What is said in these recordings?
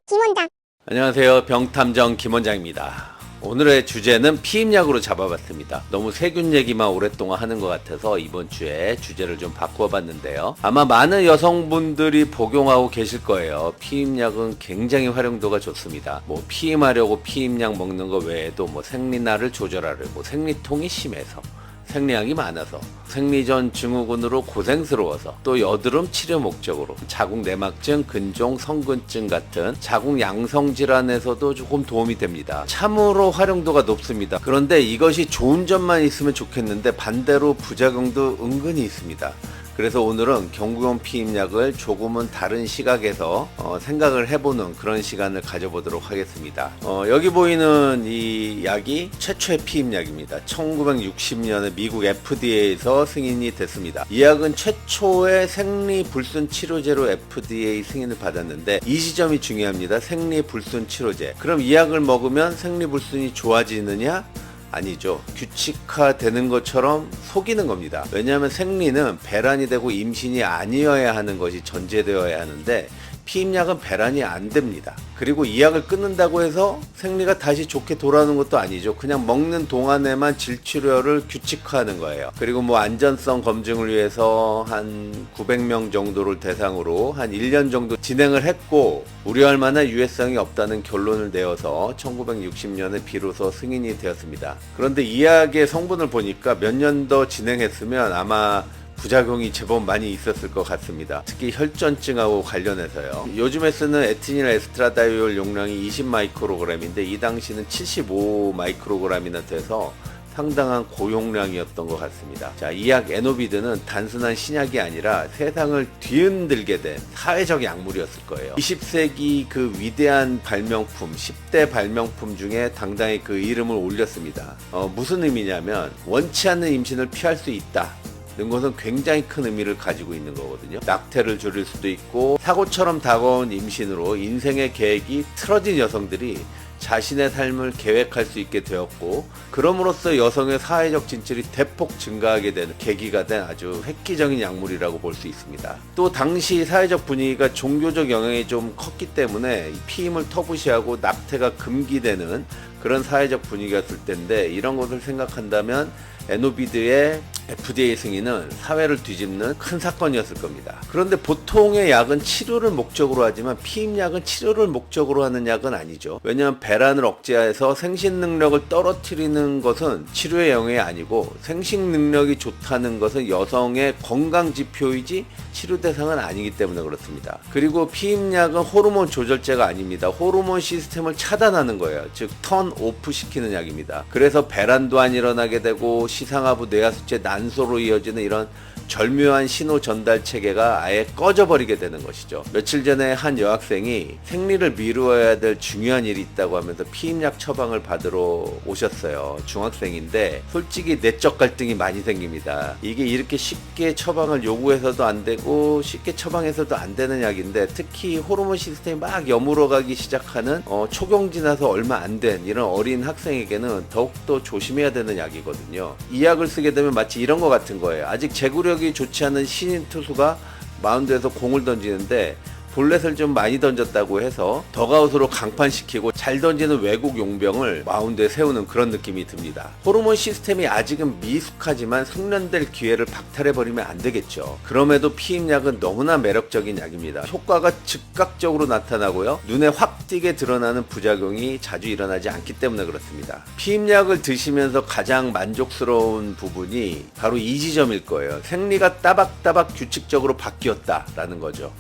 김원장. 안녕하세요. 병탐정 김원장입니다. 오늘의 주제는 피임약으로 잡아봤습니다. 너무 세균 얘기만 오랫동안 하는 것 같아서 이번 주에 주제를 좀 바꾸어 봤는데요. 아마 많은 여성분들이 복용하고 계실 거예요. 피임약은 굉장히 활용도가 좋습니다. 뭐 피임하려고 피임약 먹는 거 외에도 뭐 생리날을 조절하려, 뭐 생리통이 심해서, 생리량이 많아서, 생리전 증후군으로 고생스러워서, 또 여드름 치료 목적으로, 자궁 내막증, 근종, 성근증 같은 자궁 양성 질환에서도 조금 도움이 됩니다. 참으로 활용도가 높습니다. 그런데 이것이 좋은 점만 있으면 좋겠는데 반대로 부작용도 은근히 있습니다. 그래서 오늘은 경구용 피임약을 조금은 다른 시각에서 생각을 해보는 그런 시간을 가져보도록 하겠습니다. 여기 보이는 이 약이 최초의 피임약입니다. 1960년에 미국 FDA에서 승인이 됐습니다. 이 약은 최초의 생리불순 치료제로 FDA 승인을 받았는데 이 지점이 중요합니다. 생리불순 치료제. 그럼 이 약을 먹으면 생리불순이 좋아지느냐? 아니죠. 규칙화되는 것처럼 속이는 겁니다. 왜냐하면 생리는 배란이 되고 임신이 아니어야 하는 것이 전제되어야 하는데 피임약은 배란이 안 됩니다. 그리고 이 약을 끊는다고 해서 생리가 다시 좋게 돌아오는 것도 아니죠. 그냥 먹는 동안에만 질치료를 규칙화하는 거예요. 그리고 뭐 안전성 검증을 위해서 한 900명 정도를 대상으로 한 1년 정도 진행을 했고 우려할 만한 유해성이 없다는 결론을 내어서 1960년에 비로소 승인이 되었습니다. 그런데 이 약의 성분을 보니까 몇 년 더 진행했으면 아마 부작용이 제법 많이 있었을 것 같습니다. 특히 혈전증하고 관련해서요. 요즘에 쓰는 에티닐 에스트라다이올 용량이 20마이크로그램인데 이 당시는 75마이크로그램이나 돼서 상당한 고용량이었던 것 같습니다. 자, 이 약 에노비드는 단순한 신약이 아니라 세상을 뒤흔들게 된 사회적 약물이었을 거예요. 20세기 그 위대한 발명품, 10대 발명품 중에 당당히 그 이름을 올렸습니다. 무슨 의미냐면 원치 않는 임신을 피할 수 있다. 는 것은 굉장히 큰 의미를 가지고 있는 거거든요. 낙태를 줄일 수도 있고 사고처럼 다가온 임신으로 인생의 계획이 틀어진 여성들이 자신의 삶을 계획할 수 있게 되었고 그럼으로써 여성의 사회적 진출이 대폭 증가하게 되는 계기가 된 아주 획기적인 약물이라고 볼 수 있습니다. 또 당시 사회적 분위기가 종교적 영향이 좀 컸기 때문에 피임을 터부시하고 낙태가 금기되는 그런 사회적 분위기였을 텐데 이런 것을 생각한다면 에노비드의 FDA 승인은 사회를 뒤집는 큰 사건이었을 겁니다. 그런데 보통의 약은 치료를 목적으로 하지만 피임약은 치료를 목적으로 하는 약은 아니죠. 왜냐하면 배란을 억제해서 생식 능력을 떨어뜨리는 것은 치료의 영역이 아니고 생식 능력이 좋다는 것은 여성의 건강 지표이지 치료 대상은 아니기 때문에 그렇습니다. 그리고 피임약은 호르몬 조절제가 아닙니다. 호르몬 시스템을 차단하는 거예요. 즉 턴 오프 시키는 약입니다. 그래서 배란도 안 일어나게 되고 시상하부 뇌하수체 난소로 이어지는 이런 절묘한 신호 전달 체계가 아예 꺼져버리게 되는 것이죠. 며칠 전에 한 여학생이 생리를 미루어야 될 중요한 일이 있다고 하면서 피임약 처방을 받으러 오셨어요. 중학생인데 솔직히 내적 갈등이 많이 생깁니다. 이게 이렇게 쉽게 처방을 요구해서도 안 되고 쉽게 처방해서도 안 되는 약인데 특히 호르몬 시스템이 막 여물어가기 시작하는 초경 지나서 얼마 안 된 이런 어린 학생에게는 더욱더 조심해야 되는 약이거든요. 이 약을 쓰게 되면 마치 이런 것 같은 거예요. 아직 제구력이 좋지 않은 신인 투수가 마운드에서 공을 던지는데 볼넷을 좀 많이 던졌다고 해서 더가웃으로 강판시키고 잘 던지는 외국 용병을 마운드에 세우는 그런 느낌이 듭니다. 호르몬 시스템이 아직은 미숙하지만 숙련될 기회를 박탈해버리면 안 되겠죠. 그럼에도 피임약은 너무나 매력적인 약입니다. 효과가 즉각적으로 나타나고요. 눈에 확 띄게 드러나는 부작용이 자주 일어나지 않기 때문에 그렇습니다. 피임약을 드시면서 가장 만족스러운 부분이 바로 이 지점일 거예요. 생리가 따박따박 규칙적으로 바뀌었다라는 거죠.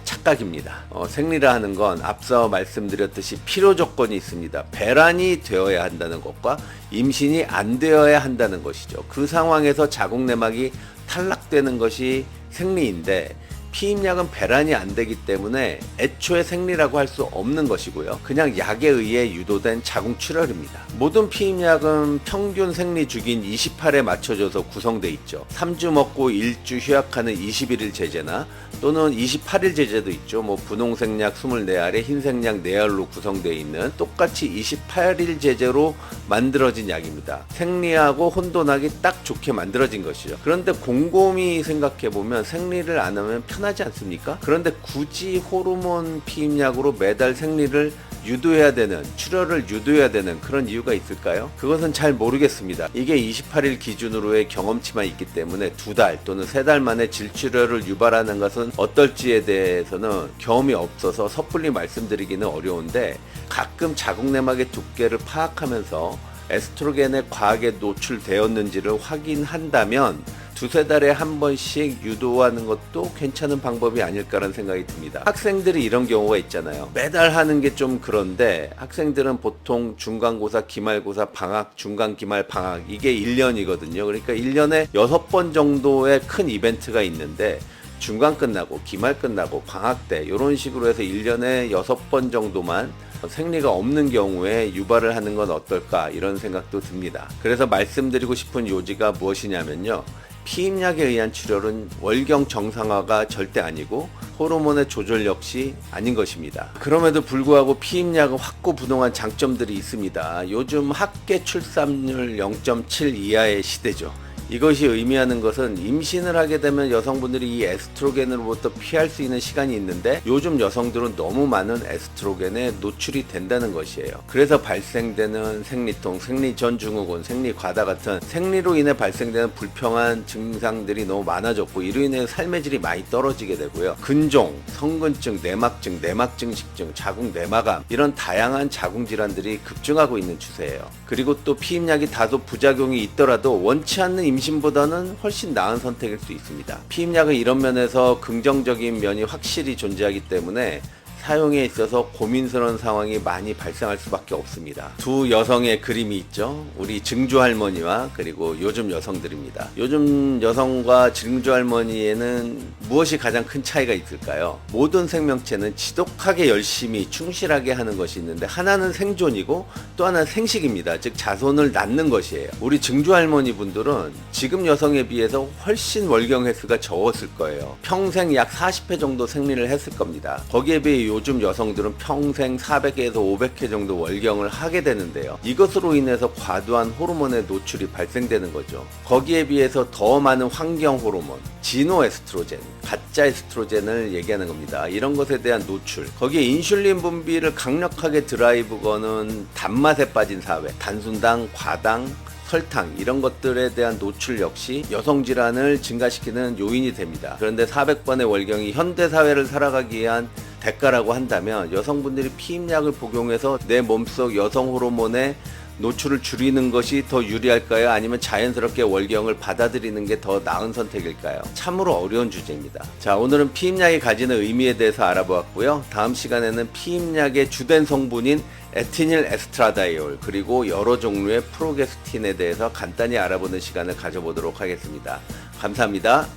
착각입니다. 생리를 하는 건 앞서 말씀드렸듯이 필요 조건이 있습니다. 배란이 되어야 한다는 것과 임신이 안 되어야 한다는 것이죠. 그 상황에서 자궁 내막이 탈락되는 것이 생리인데 피임약은 배란이 안 되기 때문에 애초에 생리라고 할 수 없는 것이고요. 그냥 약에 의해 유도된 자궁 출혈입니다. 모든 피임약은 평균 생리 주기인 28에 맞춰져서 구성되어 있죠. 3주 먹고 1주 휴약하는 21일 제제나 또는 28일 제제도 있죠. 뭐 분홍색약 24알에 흰색약 4알로 구성되어 있는 똑같이 28일 제제로 만들어진 약입니다. 생리하고 혼돈하기 딱 좋게 만들어진 것이죠. 그런데 곰곰이 생각해보면 생리를 안 하면 편하지 않습니까? 그런데 굳이 호르몬 피임약으로 매달 생리를 유도해야 되는, 출혈을 유도해야 되는 그런 이유가 있을까요? 그것은 잘 모르겠습니다. 이게 28일 기준으로의 경험치만 있기 때문에 2달 또는 3달 만에 질출혈을 유발하는 것은 어떨지에 대해서는 경험이 없어서 섣불리 말씀드리기는 어려운데, 가끔 자궁내막의 두께를 파악하면서 에스트로겐에 과하게 노출되었는지를 확인한다면 2~3달에 한 번씩 유도하는 것도 괜찮은 방법이 아닐까라는 생각이 듭니다. 학생들이 이런 경우가 있잖아요. 매달 하는 게 좀 그런데, 학생들은 보통 중간고사, 기말고사, 방학, 중간, 기말, 방학, 이게 1년이거든요. 그러니까 1년에 6번 정도의 큰 이벤트가 있는데, 중간 끝나고 기말 끝나고 방학 때 이런 식으로 해서 1년에 6번 정도만 생리가 없는 경우에 유발을 하는 건 어떨까, 이런 생각도 듭니다. 그래서 말씀드리고 싶은 요지가 무엇이냐면요, 피임약에 의한 출혈은 월경 정상화가 절대 아니고 호르몬의 조절 역시 아닌 것입니다. 그럼에도 불구하고 피임약은 확고부동한 장점들이 있습니다. 요즘 합계 출산율 0.7 이하의 시대죠. 이것이 의미하는 것은 임신을 하게 되면 여성분들이 이 에스트로겐으로부터 피할 수 있는 시간이 있는데, 요즘 여성들은 너무 많은 에스트로겐에 노출이 된다는 것이에요. 그래서 발생되는 생리통, 생리전 증후군, 생리과다 같은 생리로 인해 발생되는 불평한 증상들이 너무 많아졌고, 이로 인해 삶의 질이 많이 떨어지게 되고요. 근종, 성근증, 내막증, 내막증식증, 자궁 내막암, 이런 다양한 자궁 질환들이 급증하고 있는 추세예요. 그리고 또 피임약이 다소 부작용이 있더라도 원치 않는 임신보다는 훨씬 나은 선택일 수 있습니다. 피임약은 이런 면에서 긍정적인 면이 확실히 존재하기 때문에 사용에 있어서 고민스러운 상황이 많이 발생할 수밖에 없습니다. 두 여성의 그림이 있죠. 우리 증조 할머니와 그리고 요즘 여성들입니다. 요즘 여성과 증조 할머니에는 무엇이 가장 큰 차이가 있을까요? 모든 생명체는 지독하게 열심히 충실하게 하는 것이 있는데, 하나는 생존이고 또 하나는 생식입니다. 즉 자손을 낳는 것이에요. 우리 증조 할머니 분들은 지금 여성에 비해서 훨씬 월경 횟수가 적었을 거예요. 평생 약 40회 정도 생리를 했을 겁니다. 거기에 비해 요즘 여성들은 평생 400회에서 500회 정도 월경을 하게 되는데요. 이것으로 인해서 과도한 호르몬의 노출이 발생되는 거죠. 거기에 비해서 더 많은 환경 호르몬, 진호 에스트로겐, 가짜 에스트로겐을 얘기하는 겁니다. 이런 것에 대한 노출, 거기에 인슐린 분비를 강력하게 드라이브 거는 단맛에 빠진 사회, 단순당, 과당, 설탕, 이런 것들에 대한 노출 역시 여성 질환을 증가시키는 요인이 됩니다. 그런데 400번의 월경이 현대사회를 살아가기 위한 대가라고 한다면, 여성분들이 피임약을 복용해서 내 몸속 여성 호르몬의 노출을 줄이는 것이 더 유리할까요? 아니면 자연스럽게 월경을 받아들이는 게 더 나은 선택일까요? 참으로 어려운 주제입니다. 자, 오늘은 피임약이 가지는 의미에 대해서 알아보았고요. 다음 시간에는 피임약의 주된 성분인 에티닐 에스트라다이올, 그리고 여러 종류의 프로게스틴에 대해서 간단히 알아보는 시간을 가져보도록 하겠습니다. 감사합니다.